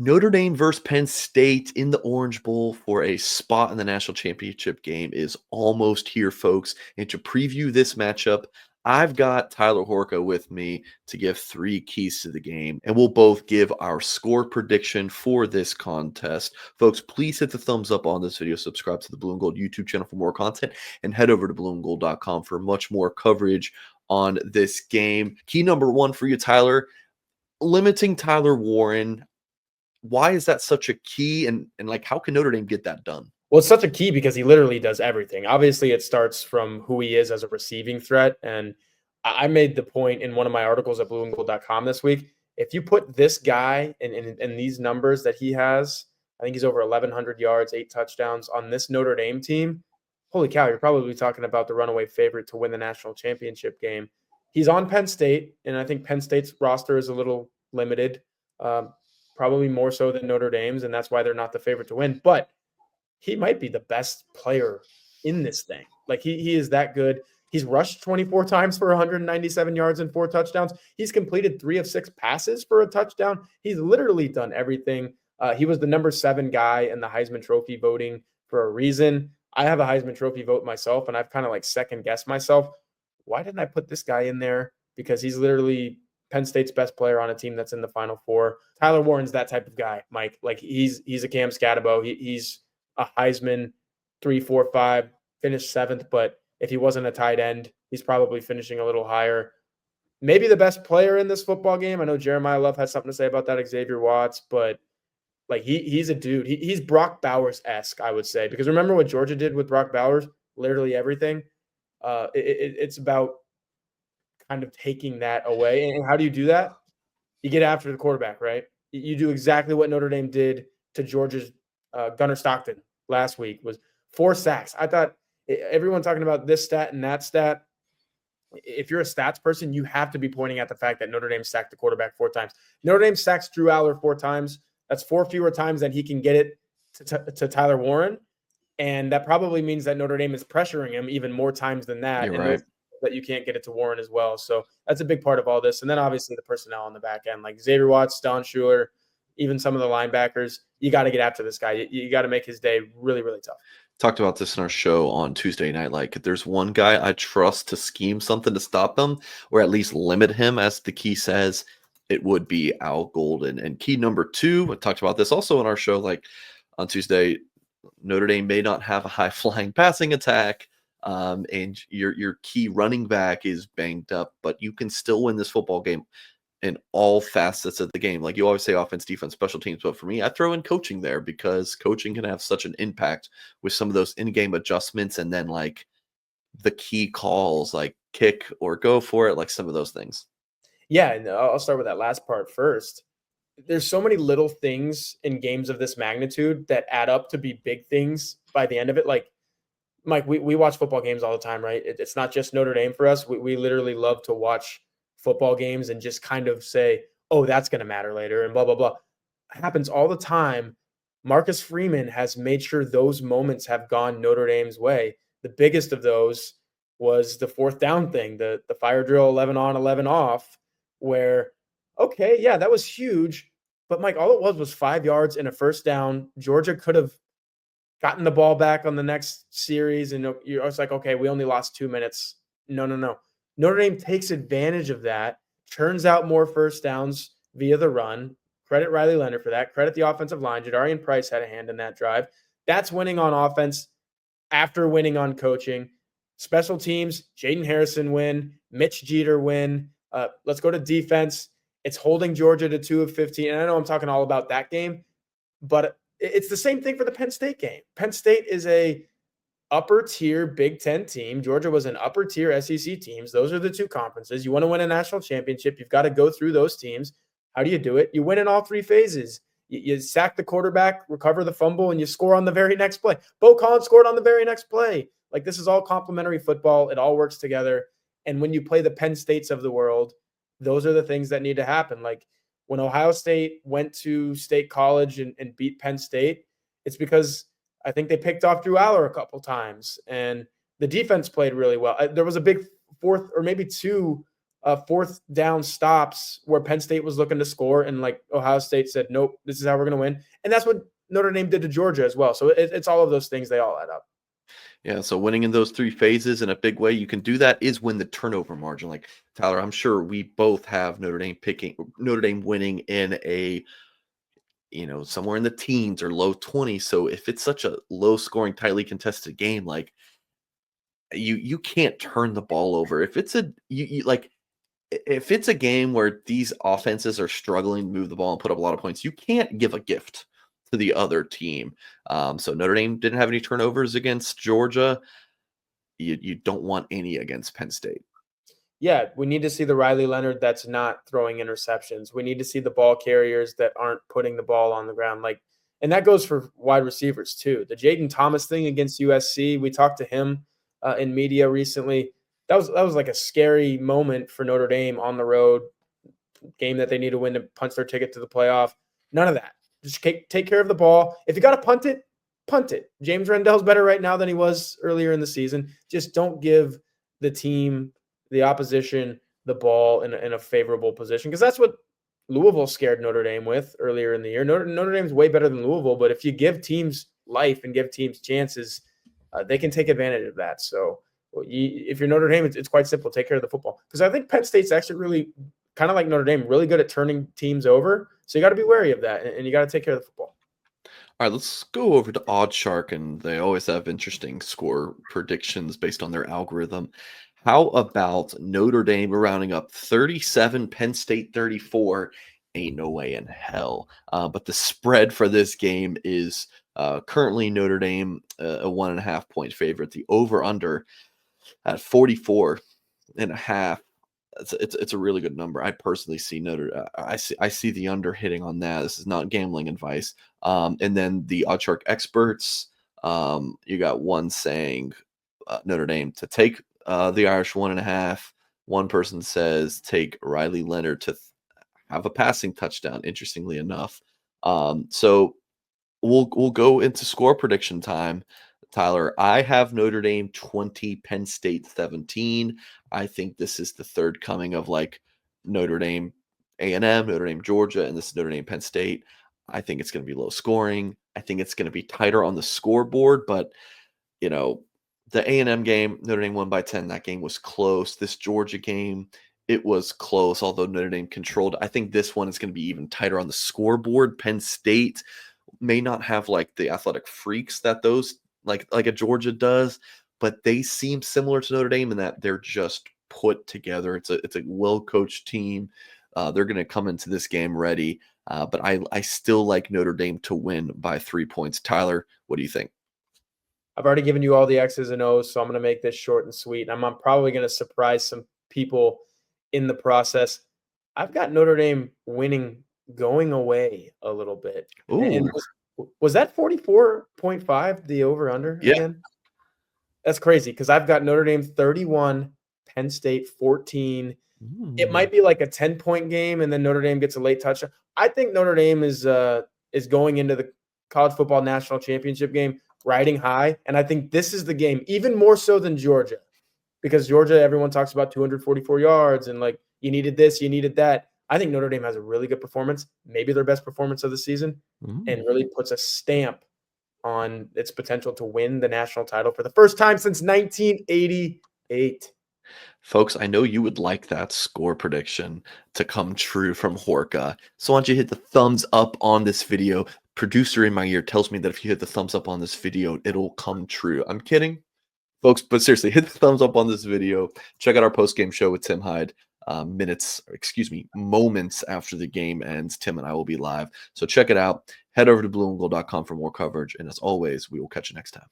Notre Dame versus Penn State in the Orange Bowl for a spot in the national championship game is almost here, folks. And to preview this matchup, I've got Tyler Horka with me to give three keys to the game, and we'll both give our score prediction for this contest. Folks, please hit the thumbs up on this video, subscribe to the Blue and Gold YouTube channel for more content, and head over to blueandgold.com for much more coverage on this game. Key number one for you, Tyler, limiting Tyler Warren. Why is that such a key, and like, how can Notre Dame get that done? Well, it's such a key because he literally does everything. Obviously, it starts from who he is as a receiving threat. And I made the point in one of my articles at blueandgold.com this week. If you put this guy in these numbers that he has, I think he's over 1,100 yards, 8 touchdowns on this Notre Dame team. Holy cow, you're probably talking about the runaway favorite to win the national championship game. He's on Penn State, and I think Penn State's roster is a little limited, probably more so than Notre Dame's, and that's why they're not the favorite to win. But he might be the best player in this thing. Like he is that good. He's rushed 24 times for 197 yards and 4 touchdowns. He's completed 3 of 6 passes for a touchdown. He's literally done everything. He was the number 7 guy in the Heisman Trophy voting for a reason. I have a Heisman Trophy vote myself, and I've kind of like second guessed myself. Why didn't I put this guy in there? Because he's literally Penn State's best player on a team that's in the Final Four. Tyler Warren's that type of guy, Mike. Like he's a Cam Scatabo. He's a Heisman 3, 4, 5, finished 7th, but if he wasn't a tight end, he's probably finishing a little higher. Maybe the best player in this football game. I know Jeremiah Love has something to say about that, Xavier Watts, but like he's a dude. He's Brock Bowers-esque, I would say, because remember what Georgia did with Brock Bowers? Literally everything. It's about kind of taking that away. And how do you do that? You get after the quarterback, right? You do exactly what Notre Dame did to Georgia's Gunnar Stockton last week, was 4 sacks. I thought everyone talking about this stat and that stat. If you're a stats person, you have to be pointing at the fact that Notre Dame sacked the quarterback 4 times. Notre Dame sacks Drew Aller 4 times. That's 4 fewer times than he can get it to Tyler Warren. And that probably means that Notre Dame is pressuring him even more times than that. You're and right. that you can't get it to Warren as well. So that's a big part of all this. And then obviously the personnel on the back end, like Xavier Watts, Don Schuler, even some of the linebackers. You got to get after this guy. You got to make his day really, really tough. Talked about this in our show on Tuesday night. Like, if there's one guy I trust to scheme something to stop him, or at least limit him, as the key says, it would be Al Golden. And key number 2, I talked about this also in our show, like on Tuesday, Notre Dame may not have a high-flying passing attack, and your key running back is banged up, but you can still win this football game in all facets of the game. Like you always say, offense, defense, special teams. But for me, I throw in coaching there because coaching can have such an impact with some of those in-game adjustments and then like the key calls, like kick or go for it, like some of those things. Yeah, and I'll start with that last part first. There's so many little things in games of this magnitude that add up to be big things by the end of it. Like, Mike, we watch football games all the time, right? It's not just Notre Dame for us. We literally love to watch football games and just kind of say, oh, that's going to matter later and blah, blah, blah. It happens all the time. Marcus Freeman has made sure those moments have gone Notre Dame's way. The biggest of those was the 4th down thing, the fire drill 11 on, 11 off, where, okay, yeah, that was huge. But, Mike, all it was 5 yards and a 1st down. Georgia could have gotten the ball back on the next series, and it's like, okay, we only lost 2 minutes. No. Notre Dame takes advantage of that, turns out more 1st downs via the run. Credit Riley Leonard for that. Credit the offensive line. Jadarian Price had a hand in that drive. That's winning on offense after winning on coaching. Special teams, Jaden Harrison win. Mitch Jeter win. Let's go to defense. It's holding Georgia to 2 of 15. And I know I'm talking all about that game, but it's the same thing for the Penn State game. Penn State is a upper tier Big Ten team. Georgia was an upper tier SEC teams. Those are the 2 conferences. You want to win a national championship, you've got to go through those teams. How do you do it? You win in all 3 phases. You sack the quarterback, recover the fumble, and you score on the very next play. Bo Collins scored on the very next play. Like, this is all complementary football. It all works together. And when you play the Penn States of the world, those are the things that need to happen. Like, when Ohio State went to State College and beat Penn State, it's because I think they picked off Drew Aller a couple times, and the defense played really well. There was a big 4th or maybe 2 fourth down stops where Penn State was looking to score, and like Ohio State said, nope, this is how we're going to win. And that's what Notre Dame did to Georgia as well. So it's all of those things. They all add up. Yeah, so winning in those 3 phases in a big way you can do that is win the turnover margin. Like, Tyler, I'm sure we both have Notre Dame winning in a, somewhere in the teens or low 20s. So if it's such a low scoring, tightly contested game, like you can't turn the ball over. If it's a like if it's a game where these offenses are struggling to move the ball and put up a lot of points, you can't give a gift to the other team. So Notre Dame didn't have any turnovers against Georgia. You don't want any against Penn State. Yeah, we need to see the Riley Leonard that's not throwing interceptions. We need to see the ball carriers that aren't putting the ball on the ground. And that goes for wide receivers too. The Jaden Thomas thing against USC, we talked to him in media recently. That was like a scary moment for Notre Dame on the road, game that they need to win to punch their ticket to the playoff. None of that. Just take care of the ball. If you got to punt it, punt it. James Rendell's better right now than he was earlier in the season. Just don't give the team, the opposition, the ball in a favorable position, because that's what Louisville scared Notre Dame with earlier in the year. Notre Dame's way better than Louisville, but if you give teams life and give teams chances, they can take advantage of that. So if you're Notre Dame, it's quite simple. Take care of the football, because I think Penn State's actually really kind of like Notre Dame, really good at turning teams over. So you got to be wary of that, and you got to take care of the football. All right, let's go over to OddsShark, and they always have interesting score predictions based on their algorithm. How about Notre Dame rounding up 37, Penn State 34? Ain't no way in hell. But the spread for this game is currently Notre Dame a 1.5 point favorite. The over/under at 44.5. It's a really good number. I personally see I see the under hitting on that. This is not gambling advice. And then the OddsShark experts, you got one saying Notre Dame to take the Irish 1.5. One person says take Riley Leonard to have a passing touchdown. Interestingly enough, so we'll go into score prediction time. Tyler, I have Notre Dame 20, Penn State 17. I think this is the third coming of like Notre Dame A&M, Notre Dame Georgia, and this is Notre Dame Penn State. I think it's going to be low scoring. I think it's going to be tighter on the scoreboard, but the A&M game, Notre Dame won by 10. That game was close. This Georgia game, it was close, although Notre Dame controlled. I think this one is going to be even tighter on the scoreboard. Penn State may not have like the athletic freaks that those like a Georgia does, but they seem similar to Notre Dame in that they're just put together. It's a well-coached team. They're going to come into this game ready, but I still like Notre Dame to win by 3 points. Tyler, what do you think? I've already given you all the X's and O's, so I'm going to make this short and sweet. And I'm probably going to surprise some people in the process. I've got Notre Dame winning, going away a little bit. And was that 44.5 the over-under again? That's crazy, because I've got Notre Dame 31, Penn State 14. It might be like a 10-point game, and then Notre Dame gets a late touchdown. I think Notre Dame is going into the college football national championship game riding high, and I think this is the game, even more so than Georgia, because Georgia, everyone talks about 244 yards and like you needed this, you needed that. I think Notre Dame has a really good performance, maybe their best performance of the season, and really puts a stamp on its potential to win the national title for the first time since 1988. Folks, I know you would like that score prediction to come true from Horka. So why don't you hit the thumbs up on this video? Producer in my ear tells me that if you hit the thumbs up on this video, it'll come true. I'm kidding, folks, but seriously, hit the thumbs up on this video. Check out our post-game show with Tim Hyde. Moments after the game ends, Tim and I will be live. So check it out. Head over to blueandgold.com for more coverage. And as always, we will catch you next time.